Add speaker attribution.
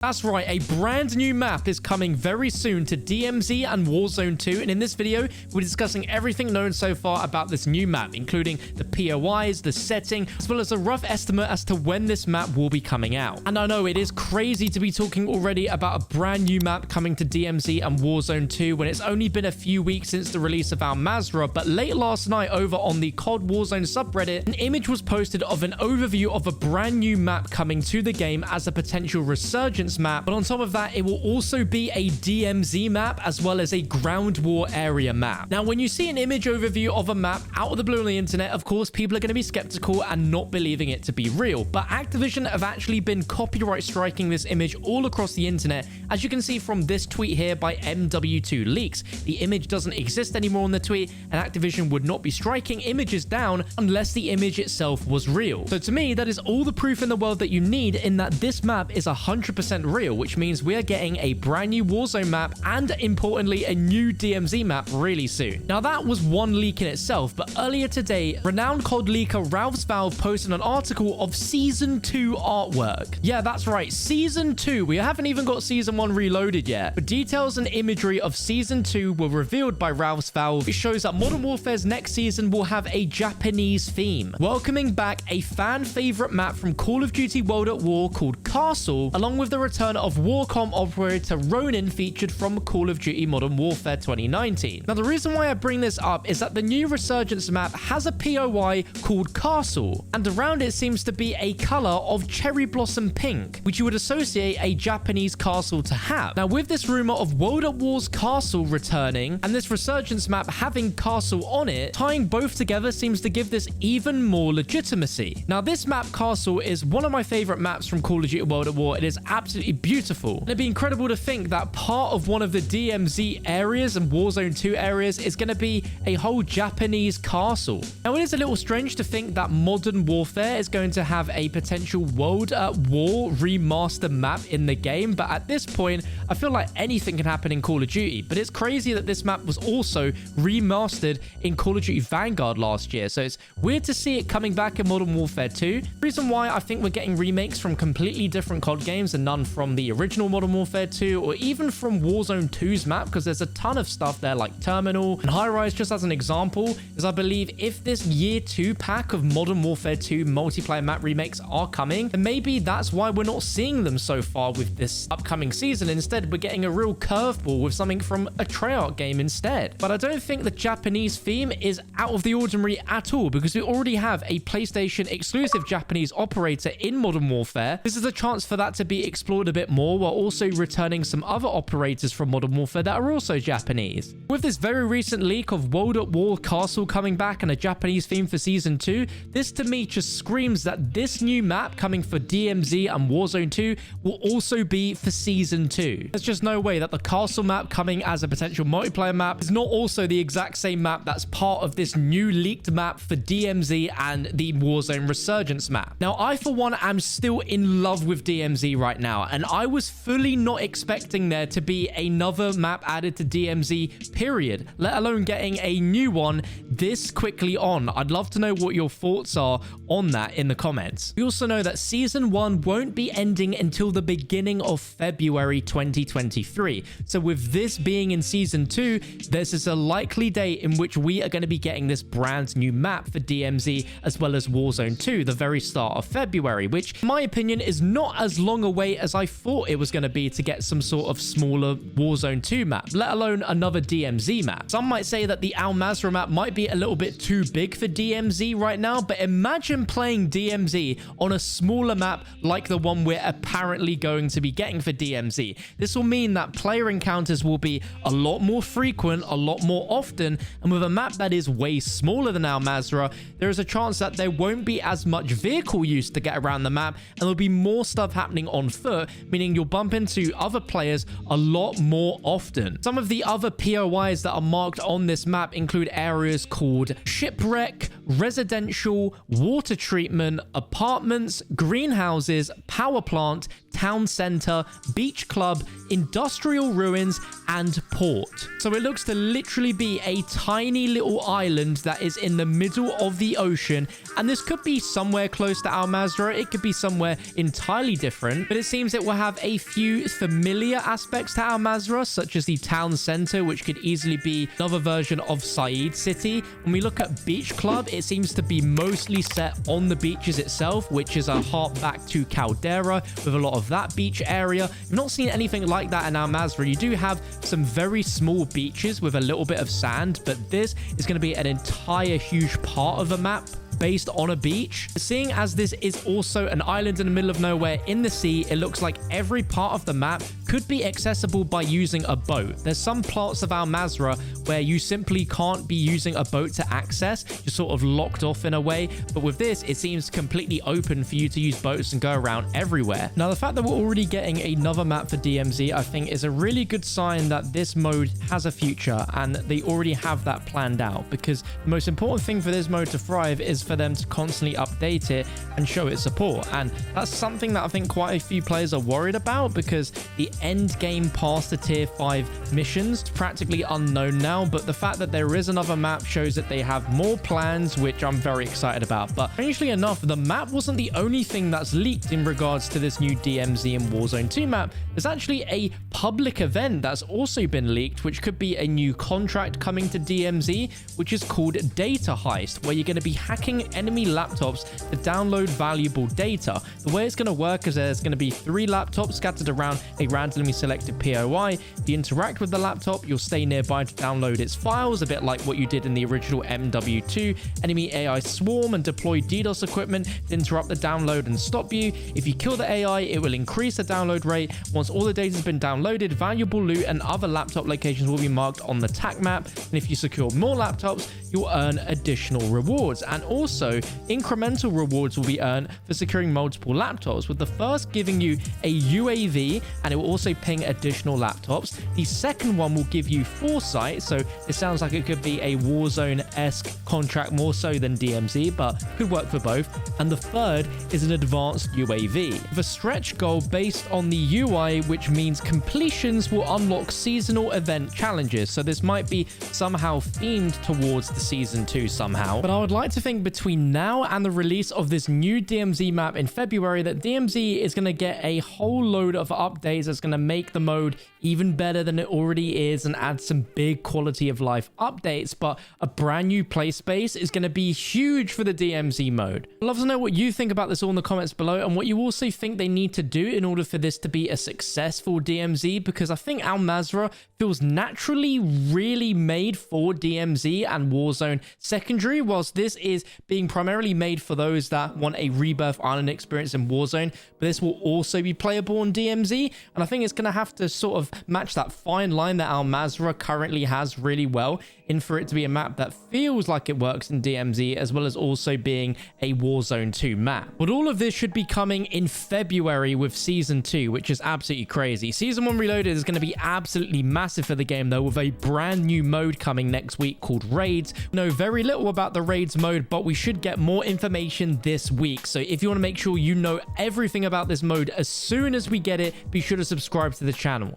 Speaker 1: That's right, a brand new map is coming very soon to DMZ and Warzone 2, and in this video, we're discussing everything known so far about this new map, including the POIs, the setting, as well as a rough estimate as to when this map will be coming out. And I know it is crazy to be talking already about a brand new map coming to DMZ and Warzone 2 when it's only been a few weeks since the release of Al Mazrah, but late last night over on the COD Warzone subreddit, an image was posted of an overview of a brand new map coming to the game as a potential Resurgence Map, but on top of that, it will also be a DMZ map as well as a ground war area map. Now, when you see an image overview of a map out of the blue on the internet, of course, people are going to be skeptical and not believing it to be real, but Activision have actually been copyright striking this image all across the internet, as you can see from this tweet here by MW2 Leaks. The image doesn't exist anymore on the tweet, and Activision would not be striking images down unless the image itself was real. So to me, that is all the proof in the world that you need in that this map is 100% real, which means we are getting a brand new Warzone map and, importantly, a new DMZ map really soon. Now, that was one leak in itself, but earlier today, renowned COD leaker Ralph's Valve posted an article of Season 2 artwork. Yeah, that's right, Season 2. We haven't even got Season 1 reloaded yet, but details and imagery of Season 2 were revealed by Ralph's Valve. It shows that Modern Warfare's next season will have a Japanese theme, welcoming back a fan favorite map from Call of Duty World at War called Castle, along with the return of Warcom operator Ronin featured from Call of Duty Modern Warfare 2019. Now, the reason why I bring this up is that the new Resurgence map has a POI called Castle, and around it seems to be a color of cherry blossom pink, which you would associate a Japanese castle to have. Now, with this rumor of World at War's Castle returning and this Resurgence map having Castle on it, tying both together seems to give this even more legitimacy. Now, this map Castle is one of my favorite maps from Call of Duty World at War. It is absolutely beautiful. And it'd be incredible to think that part of one of the DMZ areas and Warzone 2 areas is going to be a whole Japanese castle. Now, it is a little strange to think that Modern Warfare is going to have a potential World at War remaster map in the game, but at this point, I feel like anything can happen in Call of Duty. But it's crazy that this map was also remastered in Call of Duty Vanguard last year, so it's weird to see it coming back in Modern Warfare 2. The reason why I think we're getting remakes from completely different COD games and none from the original Modern Warfare 2 or even from Warzone 2's map, because there's a ton of stuff there like Terminal and High Rise, just as an example, is I believe if this year 2 pack of Modern Warfare 2 multiplayer map remakes are coming, then maybe that's why we're not seeing them so far with this upcoming season. Instead, we're getting a real curveball with something from a Treyarch game instead. But I don't think the Japanese theme is out of the ordinary at all, because we already have a PlayStation exclusive Japanese operator in Modern Warfare. This is a chance for that to be explored a bit more, while also returning some other operators from Modern Warfare that are also Japanese. With this very recent leak of World at War Castle coming back and a Japanese theme for Season 2, this to me just screams that this new map coming for DMZ and Warzone 2 will also be for Season 2. There's just no way that the Castle map coming as a potential multiplayer map is not also the exact same map that's part of this new leaked map for DMZ and the Warzone Resurgence map. Now, I for one am still in love with DMZ right now, and I was fully not expecting there to be another map added to DMZ, period, let alone getting a new one this quickly on. I'd love to know what your thoughts are on that in the comments. We also know that Season 1 won't be ending until the beginning of February 2023. So with this being in Season 2, this is a likely day in which we are going to be getting this brand new map for DMZ as well as Warzone 2, the very start of February, which in my opinion is not as long away as I thought it was going to be to get some sort of smaller Warzone 2 map, let alone another DMZ map. Some might say that the Al Mazrah map might be a little bit too big for DMZ right now, but imagine playing DMZ on a smaller map like the one we're apparently going to be getting for DMZ. This will mean that player encounters will be a lot more frequent, a lot more often, and with a map that is way smaller than Al Mazrah, there is a chance that there won't be as much vehicle use to get around the map, and there'll be more stuff happening on foot, meaning you'll bump into other players a lot more often. Some of the other POIs that are marked on this map include areas called Shipwreck, Residential, Water Treatment, Apartments, Greenhouses, Power Plant, Town Center, Beach Club, Industrial Ruins, and Port. So it looks to literally be a tiny little island that is in the middle of the ocean, and this could be somewhere close to Al Mazrah, it could be somewhere entirely different, but it seems seems it will have a few familiar aspects to Al Mazrah, such as the town center, which could easily be another version of Saeed City. When we look at Beach Club, it seems to be mostly set on the beaches itself, which is a harp back to Caldera with a lot of that beach area. We've not seen anything like that in Al Mazrah. You do have some very small beaches with a little bit of sand, but this is going to be an entire huge part of a map based on a beach. Seeing as this is also an island in the middle of nowhere in the sea, it looks like every part of the map could be accessible by using a boat. There's some parts of Al Mazrah where you simply can't be using a boat to access. You're sort of locked off in a way, but with this, it seems completely open for you to use boats and go around everywhere. Now, the fact that we're already getting another map for DMZ, I think is a really good sign that this mode has a future and they already have that planned out, because the most important thing for this mode to thrive is for them to constantly update it and show its support. And that's something that I think quite a few players are worried about, because the end game past the tier 5 missions is practically unknown now, but the fact that there is another map shows that they have more plans, which I'm very excited about. But strangely enough, the map wasn't the only thing that's leaked in regards to this new DMZ and Warzone 2 map. There's actually a public event that's also been leaked, which could be a new contract coming to DMZ, which is called Data Heist, where you're going to be hacking enemy laptops to download valuable data. The way it's going to work is there's going to be 3 laptops scattered around a randomly selected POI. If you interact with the laptop, you'll stay nearby to download its files, a bit like what you did in the original MW2. Enemy AI swarm and deploy DDoS equipment to interrupt the download and stop you. If you kill the AI, it will increase the download rate. Once all the data has been downloaded, valuable loot and other laptop locations will be marked on the TAC map. And if you secure more laptops, you'll earn additional rewards. And also, incremental rewards will be earned for securing multiple laptops, with the first giving you a UAV, and it will also ping additional laptops. The second one will give you foresight, so it sounds like it could be a Warzone-esque contract more so than DMZ, but could work for both. And the third is an advanced UAV, with a stretch goal based on the UI, which means completions will unlock seasonal event challenges. So this might be somehow themed towards the Season 2 somehow. But I would like to think between now and the release of this new DMZ map in February that DMZ is going to get a whole load of updates that's going to make the mode even better than it already is and add some big quality of life updates. But a brand new play space is going to be huge for the DMZ mode. I'd love to know what you think about this all in the comments below, and what you also think they need to do in order for this to be a successful DMZ, because I think Al Mazrah feels naturally really made for DMZ and Warzone secondary, whilst this is being primarily made for those that want a Rebirth Island experience in Warzone. But this will also be playable on DMZ, and I think it's going to have to sort of match that fine line that Al Mazrah currently has really well, in for it to be a map that feels like it works in DMZ, as well as also being a Warzone 2 map. But all of this should be coming in February with Season 2, which is absolutely crazy. Season 1 Reloaded is going to be absolutely massive for the game, though, with a brand new mode coming next week called Raids. We know very little about the Raids mode, but we should get more information this week. So if you want to make sure you know everything about this mode as soon as we get it, be sure to subscribe to the channel.